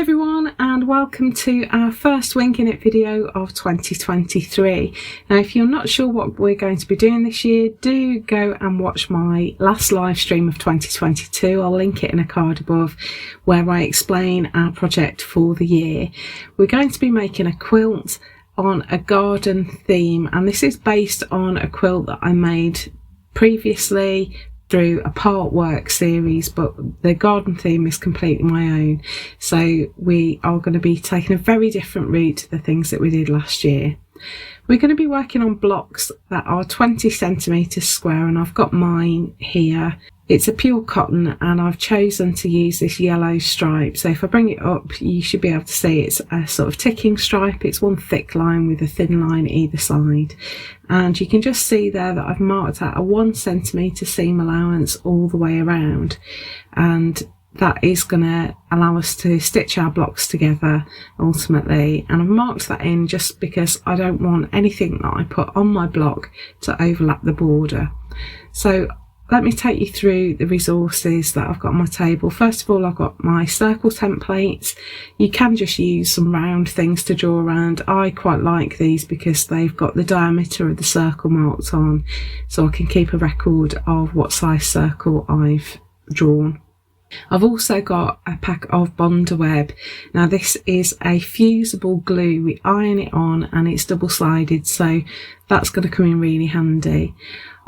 everyone, and welcome to our first Winging It video of 2023. Now, if you're not sure what we're going to be doing this year, do go and watch my last live stream of 2022. I'll link it in a card above, where I explain our project for the year. We're going to be making a quilt on a garden theme, and this is based on a quilt that I made previously through a partwork series, but the garden theme is completely my own. So we are going to be taking a very different route to the things that we did last year. We're going to be working on blocks that are 20 centimetres square, and I've got mine here. It's a pure cotton, and I've chosen to use this yellow stripe. So if I bring it up, you should be able to see it's a sort of ticking stripe. It's one thick line with a thin line either side. And you can just see there that I've marked out a 1 centimetre seam allowance all the way around. And that is going to allow us to stitch our blocks together ultimately. And I've marked that in just because I don't want anything that I put on my block to overlap the border. So let me take you through the resources that I've got on my table. First of all, I've got my circle templates. You can just use some round things to draw around. I quite like these because they've got the diameter of the circle marked on, so I can keep a record of what size circle I've drawn. I've also got a pack of Bondaweb. Now this is a fusible glue. We iron it on and it's double-sided, so that's going to come in really handy.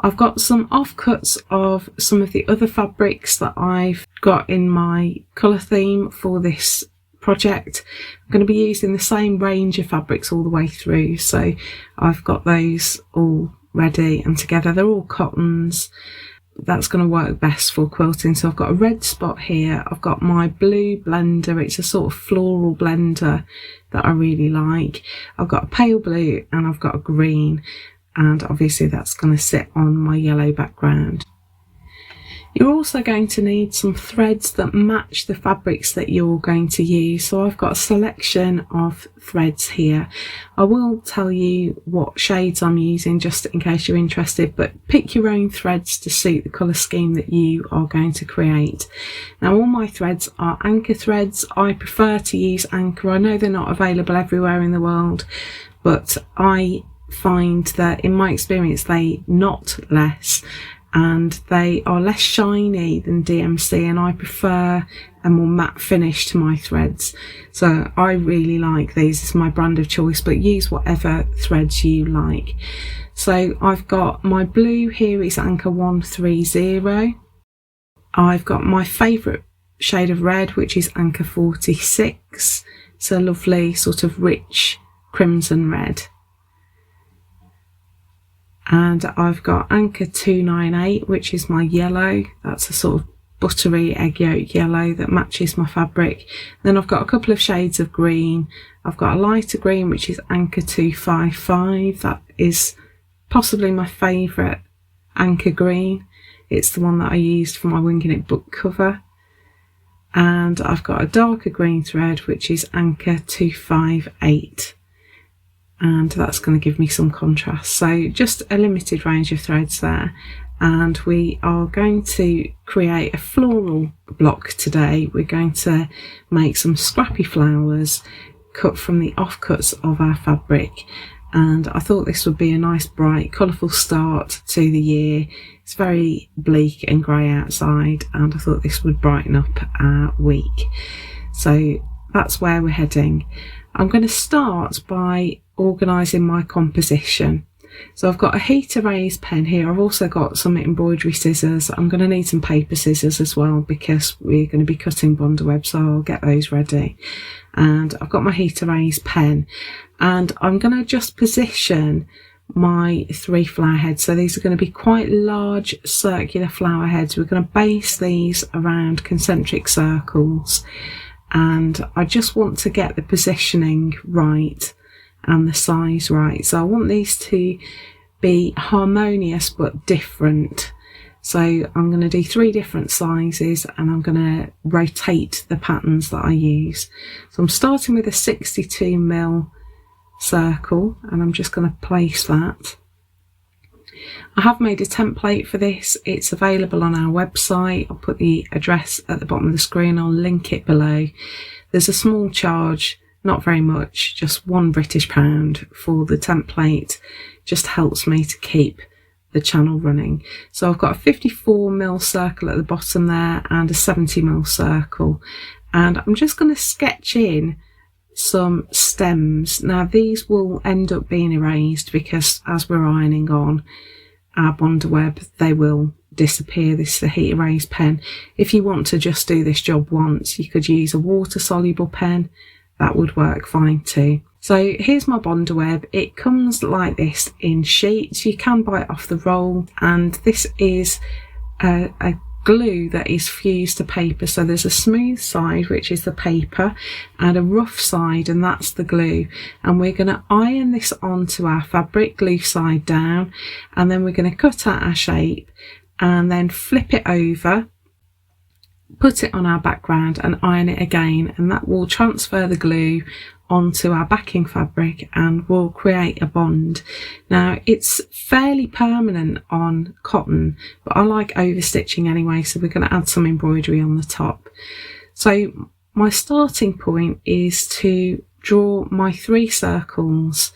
I've got some offcuts of some of the other fabrics that I've got in my colour theme for this project. I'm going to be using the same range of fabrics all the way through, so I've got those all ready and together. They're all cottons. That's going to work best for quilting. So I've got a red spot here. I've got my blue blender. It's a sort of floral blender that I really like. I've got a pale blue and I've got a green. And obviously that's going to sit on my yellow background. You're also going to need some threads that match the fabrics that you're going to use. So I've got a selection of threads here. I will tell you what shades I'm using just in case you're interested, but pick your own threads to suit the colour scheme that you are going to create. Now all my threads are anchor threads. I prefer to use anchor. I know they're not available everywhere in the world, but I find that in my experience they knot less and they are less shiny than DMC, and I prefer a more matte finish to my threads. So I really like these. It's my brand of choice, but use whatever threads you like. So I've got my blue here is Anchor 130. I've got my favourite shade of red, which is Anchor 46. It's a lovely sort of rich crimson red. And I've got Anchor 298, which is my yellow. That's a sort of buttery egg yolk yellow that matches my fabric. Then I've got a couple of shades of green. I've got a lighter green, which is Anchor 255. That is possibly my favourite anchor green. It's the one that I used for my Winging It book cover. And I've got a darker green thread, which is Anchor 258. And that's going to give me some contrast. So just a limited range of threads there, and we are going to create a floral block today. We're going to make some scrappy flowers cut from the offcuts of our fabric, and I thought this would be a nice bright colourful start to the year. It's very bleak and grey outside, and I thought this would brighten up our week. So that's where we're heading. I'm going to start by organising my composition. So I've got a heat erase pen here. I've also got some embroidery scissors. I'm going to need some paper scissors as well because we're going to be cutting Bondaweb, so I'll get those ready. And I've got my heat erase pen, and I'm going to just position my 3 flower heads. So these are going to be quite large circular flower heads. We're going to base these around concentric circles, and I just want to get the positioning right and the size right. So I want these to be harmonious but different. So I'm going to do 3 different sizes, and I'm going to rotate the patterns that I use. So I'm starting with a 62mm circle, and I'm just going to place that. I have made a template for this. It's available on our website. I'll put the address at the bottom of the screen. I'll link it below. There's a small charge, not very much, just £1 for the template. Just helps me to keep the channel running. So I've got a 54mm circle at the bottom there and a 70mm circle, and I'm just going to sketch in some stems. Now these will end up being erased because as we're ironing on our bonder web they will disappear. This is a heat erase pen. If you want to just do this job once, you could use a water soluble pen. That would work fine too. So here's my bonder web. It comes like this in sheets. You can buy it off the roll, and this is a glue that is fused to paper. So there's a smooth side, which is the paper, and a rough side, and that's the glue. And we're going to iron this onto our fabric, glue side down, and then we're going to cut out our shape and then flip it over, put it on our background and iron it again, and that will transfer the glue onto our backing fabric and will create a bond. Now it's fairly permanent on cotton, but I like overstitching anyway, so we're going to add some embroidery on the top. So my starting point is to draw my 3 circles,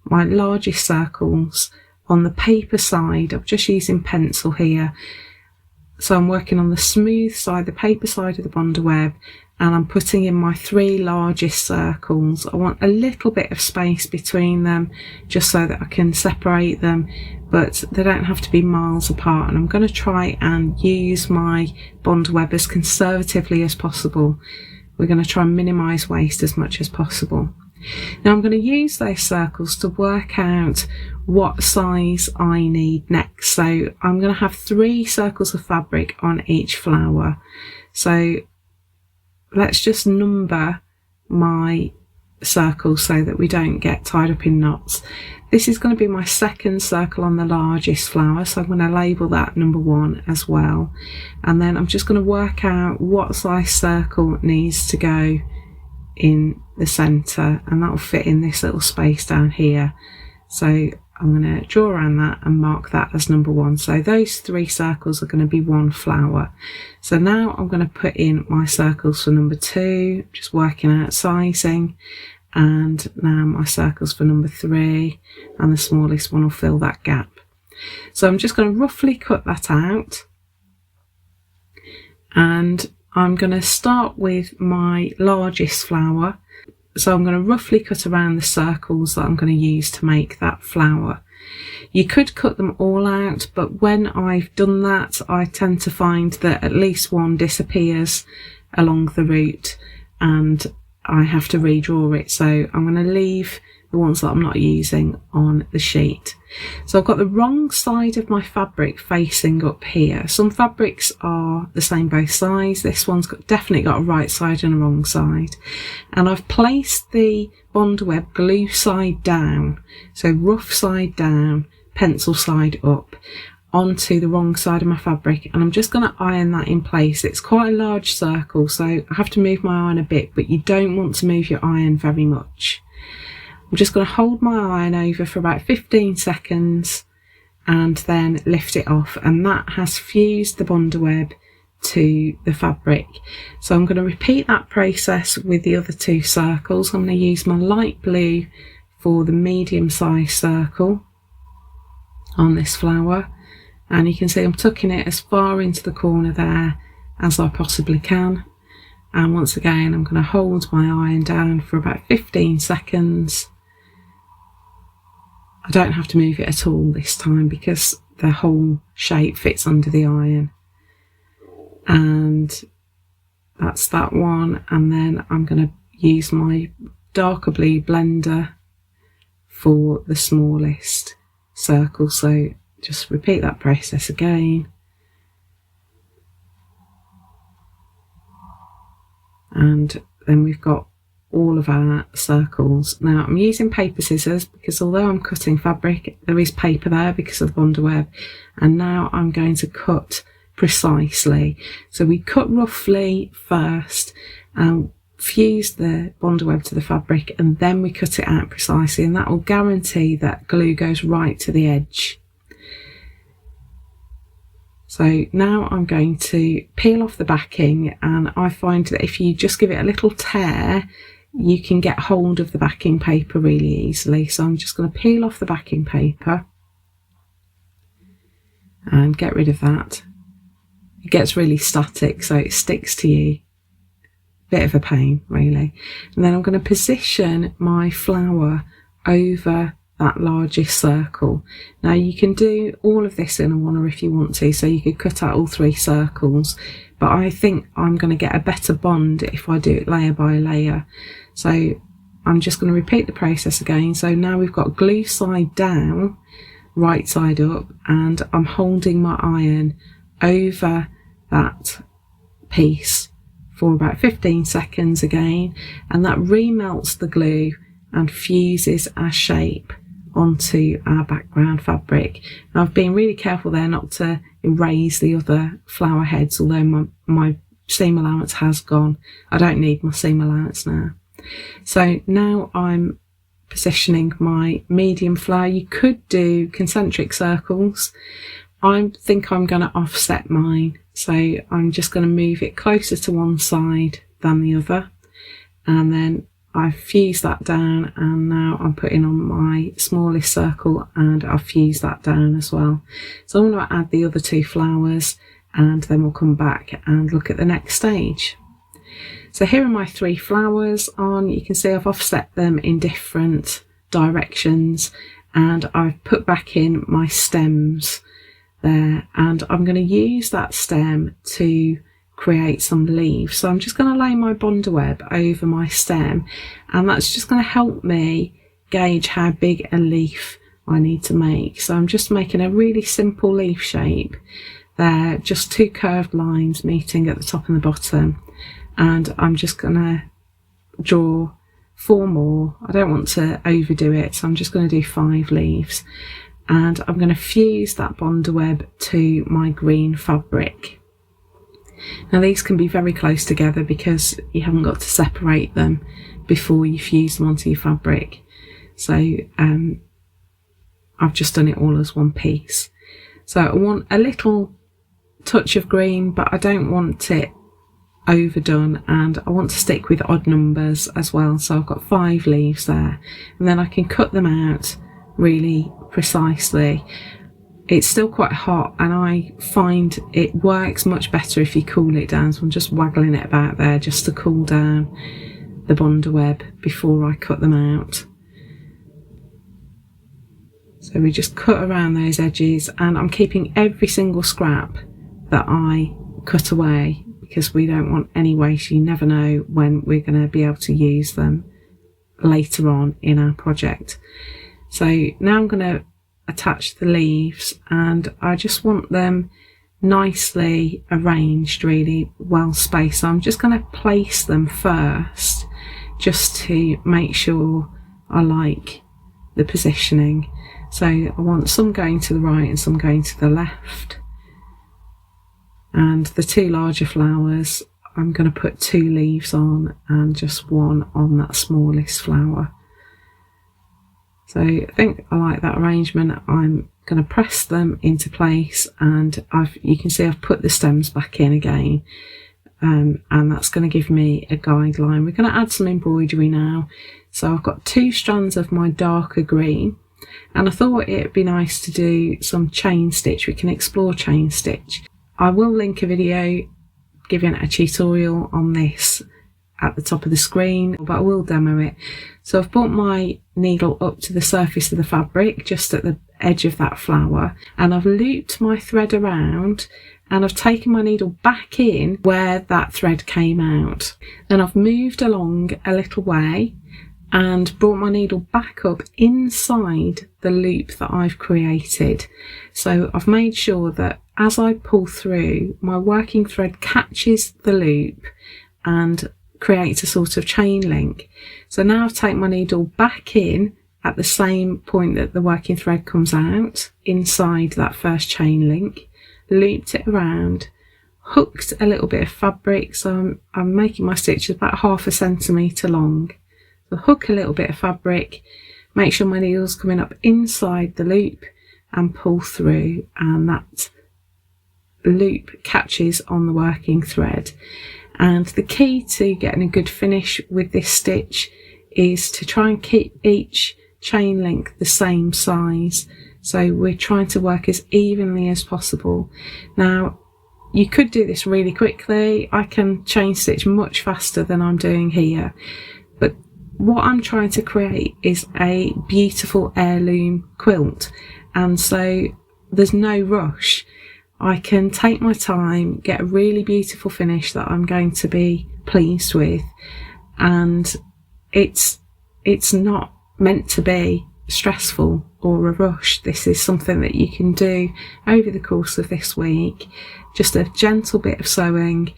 my largest circles, on the paper side. I'm just using pencil here. So I'm working on the smooth side, the paper side of the bonder web, and I'm putting in my 3 largest circles. I want a little bit of space between them just so that I can separate them, but they don't have to be miles apart. And I'm going to try and use my bonder web as conservatively as possible. We're going to try and minimise waste as much as possible. Now I'm going to use those circles to work out what size I need next. So I'm going to have 3 circles of fabric on each flower. So let's just number my circles so that we don't get tied up in knots. This is going to be my 2nd circle on the largest flower, so I'm going to label that number 1 as well. And then I'm just going to work out what size circle needs to go in the centre, and that will fit in this little space down here. So I'm going to draw around that and mark that as number 1. So those 3 circles are going to be 1 flower. So now I'm going to put in my circles for number 2, just working out sizing, and now my circles for number 3, and the smallest one will fill that gap. So I'm just going to roughly cut that out, and I'm going to start with my largest flower. So I'm going to roughly cut around the circles that I'm going to use to make that flower. You could cut them all out, but when I've done that, I tend to find that at least one disappears along the route and I have to redraw it. So I'm going to leave the ones that I'm not using on the sheet. So I've got the wrong side of my fabric facing up here. Some fabrics are the same both sides. This one's definitely got a right side and a wrong side. And I've placed the bonder web glue side down, so rough side down, pencil side up, onto the wrong side of my fabric, and I'm just going to iron that in place. It's quite a large circle, so I have to move my iron a bit, but you don't want to move your iron very much. I'm just going to hold my iron over for about 15 seconds and then lift it off, and that has fused the bonder web to the fabric. So I'm going to repeat that process with the other 2 circles. I'm going to use my light blue for the medium size circle on this flower, and you can see I'm tucking it as far into the corner there as I possibly can. And once again I'm going to hold my iron down for about 15 seconds. I don't have to move it at all this time because the whole shape fits under the iron. And that's that one. And then I'm going to use my darker blue blender for the smallest circle. So just repeat that process again. And then we've got all of our circles. Now I'm using paper scissors because although I'm cutting fabric, there is paper there because of the bonder web. And now I'm going to cut precisely. So we cut roughly first and fuse the bonder web to the fabric, and then we cut it out precisely, and that will guarantee that glue goes right to the edge. So now I'm going to peel off the backing, and I find that if you just give it a little tear, you can get hold of the backing paper really easily. So I'm just going to peel off the backing paper and get rid of that. It gets really static, so it sticks to you. Bit of a pain really. And then I'm going to position my flower over that largest circle. Now you can do all of this in a one if you want to, so you could cut out all 3 circles, but I think I'm going to get a better bond if I do it layer by layer. So I'm just going to repeat the process again. So now we've got glue side down, right side up, and I'm holding my iron over that piece for about 15 seconds again, and that remelts the glue and fuses our shape onto our background fabric. And I've been really careful there not to erase the other flower heads, although my seam allowance has gone. I don't need my seam allowance now. So now I'm positioning my medium flower. You could do concentric circles. I think I'm going to offset mine, so I'm just going to move it closer to one side than the other, and then I've fused that down, and now I'm putting on my smallest circle and I've fused that down as well. So I'm going to add the other 2 flowers, and then we'll come back and look at the next stage. So here are my 3 flowers on. You can see I've offset them in different directions, and I've put back in my stems there, and I'm going to use that stem to create some leaves. So I'm just going to lay my bonder web over my stem, and that's just going to help me gauge how big a leaf I need to make. So I'm just making a really simple leaf shape there, just 2 curved lines meeting at the top and the bottom, and I'm just going to draw 4 more. I don't want to overdo it, so I'm just going to do 5 leaves, and I'm going to fuse that bonder web to my green fabric. Now these can be very close together because you haven't got to separate them before you fuse them onto your fabric. So I've just done it all as one piece. So I want a little touch of green, but I don't want it overdone, and I want to stick with odd numbers as well. So I've got 5 leaves there, and then I can cut them out really precisely. It's still quite hot, and I find it works much better if you cool it down, so I'm just waggling it about there just to cool down the bonder web before I cut them out. So we just cut around those edges, and I'm keeping every single scrap that I cut away because we don't want any waste. You never know when we're going to be able to use them later on in our project. So now I'm going to attach the leaves, and I just want them nicely arranged, really well spaced. So I'm just going to place them first just to make sure I like the positioning. So I want some going to the right and some going to the left, and the 2 larger flowers I'm going to put 2 leaves on and just 1 on that smallest flower. So I think I like that arrangement. I'm going to press them into place, and you can see I've put the stems back in again, and that's going to give me a guideline. We're going to add some embroidery now. So I've got 2 strands of my darker green, and I thought it'd be nice to do some chain stitch. We can explore chain stitch. I will link a video giving a tutorial on this at the top of the screen, but I will demo it. So I've brought my needle up to the surface of the fabric, just at the edge of that flower, and I've looped my thread around, and I've taken my needle back in where that thread came out. Then I've moved along a little way and brought my needle back up inside the loop that I've created. So I've made sure that as I pull through, my working thread catches the loop and creates a sort of chain link. So now I've taken my needle back in at the same point that the working thread comes out, inside that first chain link, looped it around, hooked a little bit of fabric. So I'm making my stitches about 1/2 centimetre long. So hook a little bit of fabric, make sure my needle's coming up inside the loop and pull through, and that loop catches on the working thread. And the key to getting a good finish with this stitch is to try and keep each chain link the same size. So we're trying to work as evenly as possible. Now, you could do this really quickly. I can chain stitch much faster than I'm doing here. But what I'm trying to create is a beautiful heirloom quilt. And so there's no rush. I can take my time, get a really beautiful finish that I'm going to be pleased with, and it's not meant to be stressful or a rush. This is something that you can do over the course of this week, just a gentle bit of sewing,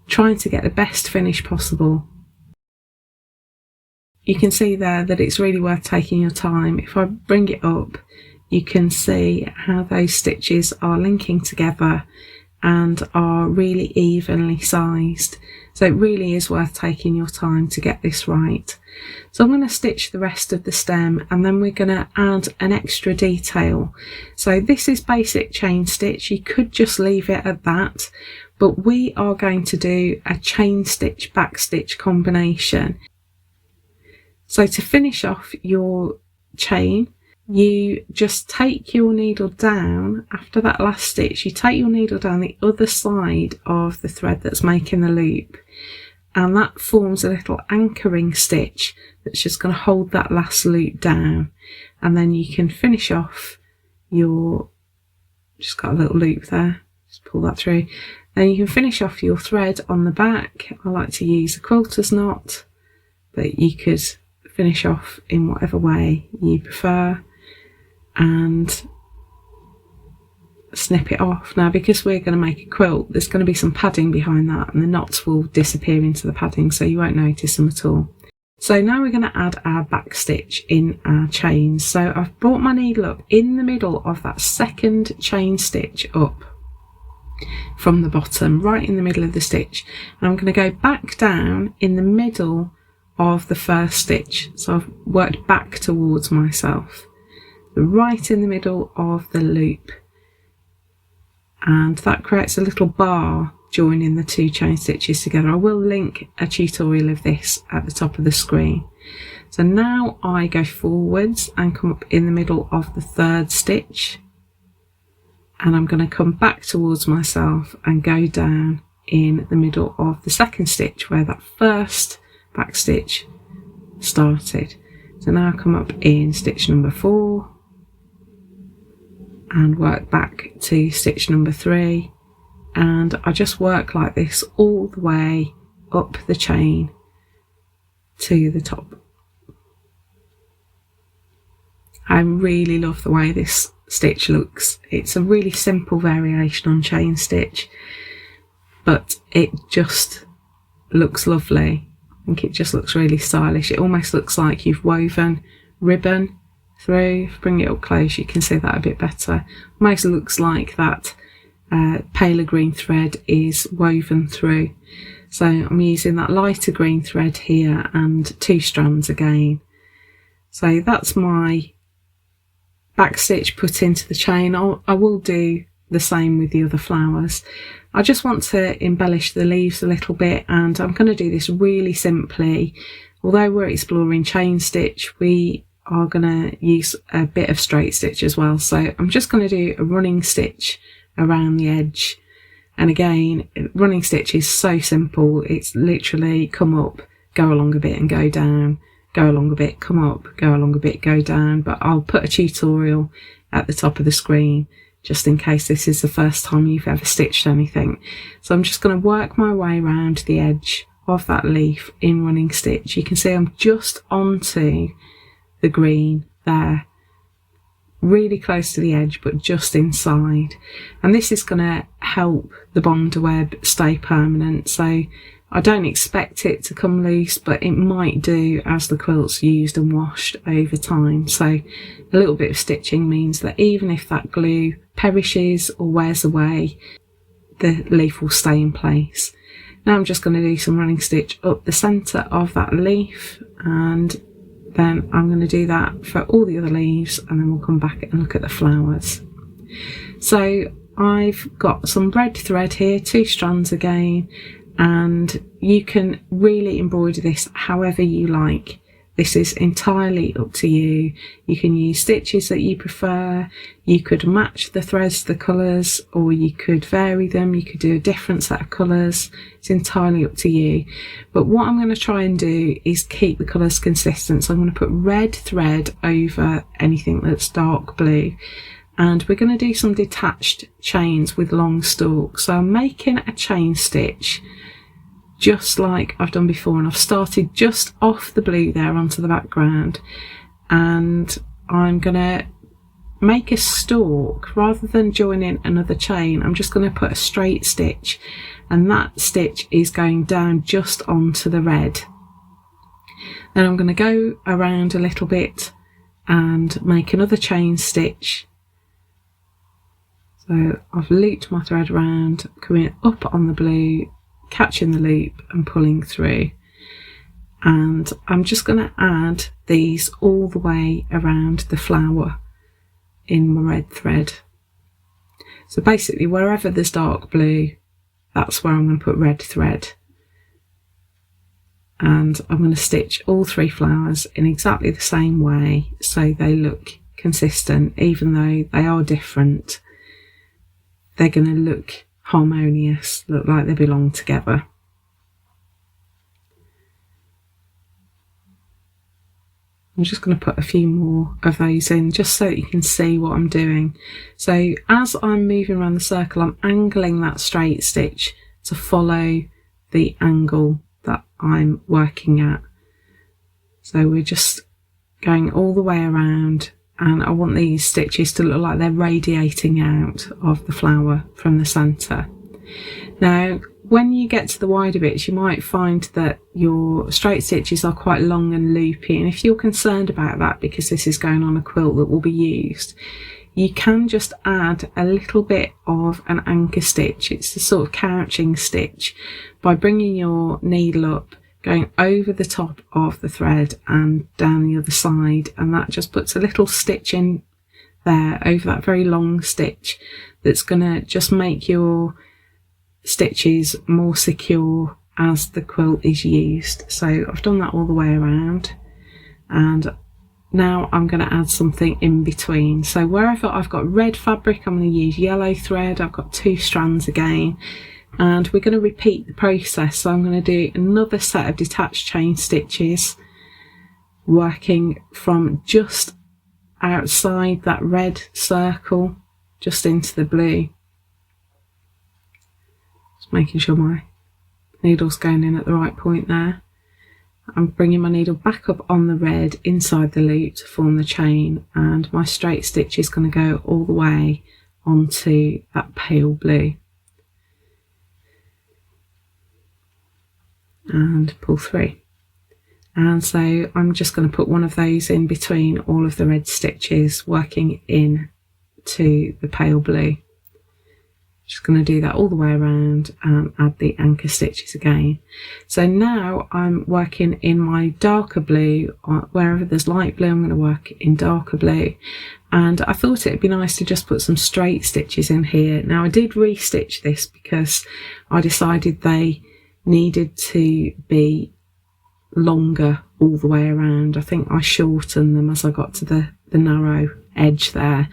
trying to get the best finish possible. You can see there that it's really worth taking your time. If I bring it up, you can see how those stitches are linking together and are really evenly sized. So it really is worth taking your time to get this right. So I'm going to stitch the rest of the stem, and then we're going to add an extra detail. So this is basic chain stitch. You could just leave it at that, but we are going to do a chain stitch back stitch combination. So to finish off your chain, you just take your needle down. After that last stitch, you take your needle down the other side of the thread that's making the loop, and that forms a little anchoring stitch that's just going to hold that last loop down. And then you can finish off your, just got a little loop there, just pull that through. Then you can finish off your thread on the back. I like to use a quilter's knot, but you could finish off in whatever way you prefer, and snip it off. Now, because we're going to make a quilt, there's going to be some padding behind that, and the knots will disappear into the padding, so you won't notice them at all. So now we're going to add our back stitch in our chains. So I've brought my needle up in the middle of that second chain stitch up from the bottom, right in the middle of the stitch, and I'm going to go back down in the middle of the first stitch. So I've worked back towards myself, right in the middle of the loop, and that creates a little bar joining the two chain stitches together. I will link a tutorial of this at the top of the screen. So now I go forwards and come up in the middle of the third stitch, and I'm going to come back towards myself and go down in the middle of the second stitch where that first back stitch started. So now I come up in stitch number 4 and work back to stitch number 3, and I just work like this all the way up the chain to the top. I really love the way this stitch looks. It's a really simple variation on chain stitch, but it just looks lovely. I think it just looks really stylish. It almost looks like you've woven ribbon through. If I bring it up close, you can see that a bit better. Almost looks like that paler green thread is woven through. So I'm using that lighter green thread here and 2 strands again. So that's my back stitch put into the chain. I will do the same with the other flowers. I just want to embellish the leaves a little bit, and I'm going to do this really simply. Although we're exploring chain stitch, we are going to use a bit of straight stitch as well. So I'm just going to do a running stitch around the edge, and again, running stitch is so simple. It's literally come up, go along a bit and go down, go along a bit, come up, go along a bit, go down. But I'll put a tutorial at the top of the screen just in case this is the first time you've ever stitched anything. So I'm just going to work my way around the edge of that leaf in running stitch. You can see I'm just onto the green there, really close to the edge but just inside, and this is going to help the bonder web stay permanent. So I don't expect it to come loose, but it might do as the quilt's used and washed over time. So a little bit of stitching means that even if that glue perishes or wears away, the leaf will stay in place. Now I'm just going to do some running stitch up the centre of that leaf, and then I'm going to do that for all the other leaves, and then we'll come back and look at the flowers. So I've got some red thread here, 2 strands again, and you can really embroider this however you like. This is entirely up to you. You can use stitches that you prefer, you could match the threads to the colours, or you could vary them, you could do a different set of colours. It's entirely up to you. But what I'm going to try and do is keep the colours consistent. So I'm going to put red thread over anything that's dark blue. And we're going to do some detached chains with long stalks. So I'm making a chain stitch just like I've done before, and I've started just off the blue there onto the background, and I'm going to make a stalk rather than join in another chain. I'm just going to put a straight stitch, and that stitch is going down just onto the red. Then I'm going to go around a little bit and make another chain stitch. So I've looped my thread around, coming up on the blue, catching the loop and pulling through, and I'm just going to add these all the way around the flower in my red thread. So basically wherever there's dark blue, that's where I'm going to put red thread, and I'm going to stitch all 3 flowers in exactly the same way so they look consistent. Even though they are different, they're going to look harmonious, look like they belong together. I'm just going to put a few more of those in just so that you can see what I'm doing. So as I'm moving around the circle, I'm angling that straight stitch to follow the angle that I'm working at. So we're just going all the way around, and I want these stitches to look like they're radiating out of the flower from the centre. Now when you get to the wider bits, you might find that your straight stitches are quite long and loopy, and if you're concerned about that because this is going on a quilt that will be used, you can just add a little bit of an anchor stitch. It's the sort of couching stitch by bringing your needle up, going over the top of the thread and down the other side, and that just puts a little stitch in there over that very long stitch that's going to just make your stitches more secure as the quilt is used. So I've done that all the way around, and now I'm going to add something in between. So wherever I've got red fabric, I'm going to use yellow thread. I've got 2 strands again, and we're going to repeat the process. So I'm going to do another set of detached chain stitches, working from just outside that red circle just into the blue. Just making sure my needle's going in at the right point there. I'm bringing my needle back up on the red inside the loop to form the chain, and my straight stitch is going to go all the way onto that pale blue. And pull through, and so I'm just going to put one of those in between all of the red stitches, working in to the pale blue. Just going to do that all the way around and add the anchor stitches again. So now I'm working in my darker blue. Wherever there's light blue, I'm going to work in darker blue, and I thought it'd be nice to just put some straight stitches in here. Now I did restitch this because I decided they needed to be longer all the way around. I think I shortened them as I got to the narrow edge there,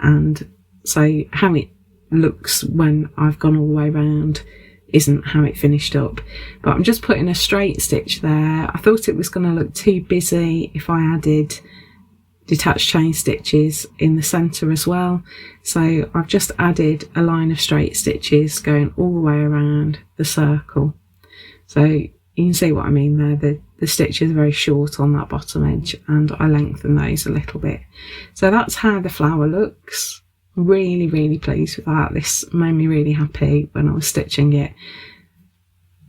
and so how it looks when I've gone all the way around isn't how it finished up. But I'm just putting a straight stitch there. I thought it was going to look too busy if I added detached chain stitches in the centre as well, so I've just added a line of straight stitches going all the way around the circle. So you can see what I mean there. The stitches are very short on that bottom edge, and I lengthen those a little bit. So that's how the flower looks. Really, really pleased with that. This made me really happy when I was stitching it.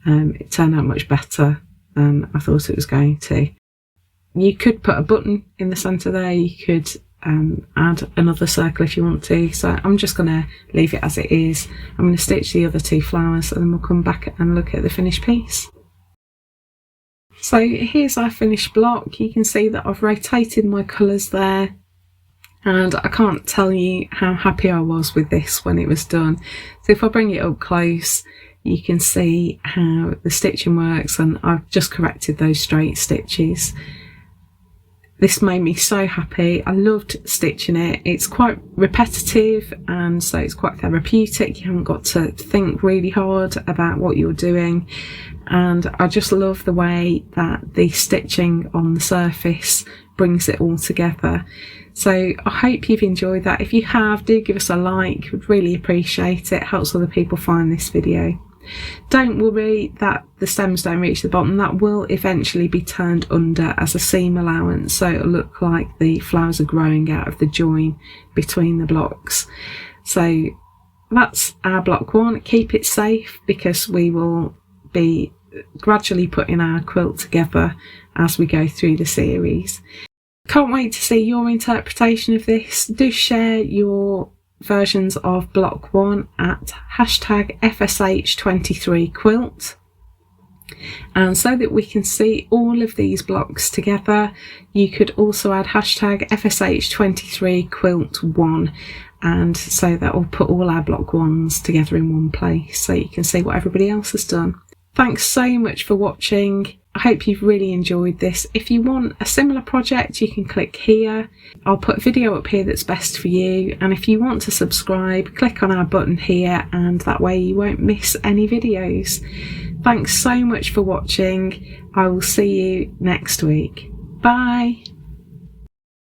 It turned out much better than I thought it was going to. You could put a button in the centre there. You could add another circle if you want to. So I'm just going to leave it as it is. I'm going to stitch the other 2 flowers, and then we'll come back and look at the finished piece. So here's our finished block. You can see that I've rotated my colours there, and I can't tell you how happy I was with this when it was done. So if I bring it up close, you can see how the stitching works, and I've just corrected those straight stitches. This made me so happy. I loved stitching it. It's quite repetitive, and so it's quite therapeutic. You haven't got to think really hard about what you're doing, and I just love the way that the stitching on the surface brings it all together. So I hope you've enjoyed that. If you have, do give us a like. We'd really appreciate it. Helps other people find this video. Don't worry that the stems don't reach the bottom. That will eventually be turned under as a seam allowance, so it'll look like the flowers are growing out of the join between the blocks. So that's our block one. Keep it safe, because we will be gradually putting our quilt together as we go through the series. Can't wait to see your interpretation of this. Do share your versions of block one at hashtag FSH23quilt, and so that we can see all of these blocks together, you could also add hashtag FSH23quilt1, and so that will put all our block ones together in one place so you can see what everybody else has done. Thanks so much for watching. I hope you've really enjoyed this. If you want a similar project, you can click here. I'll put a video up here that's best for you, and if you want to subscribe, click on our button here, and that way you won't miss any videos. Thanks so much for watching. I will see you next week. Bye.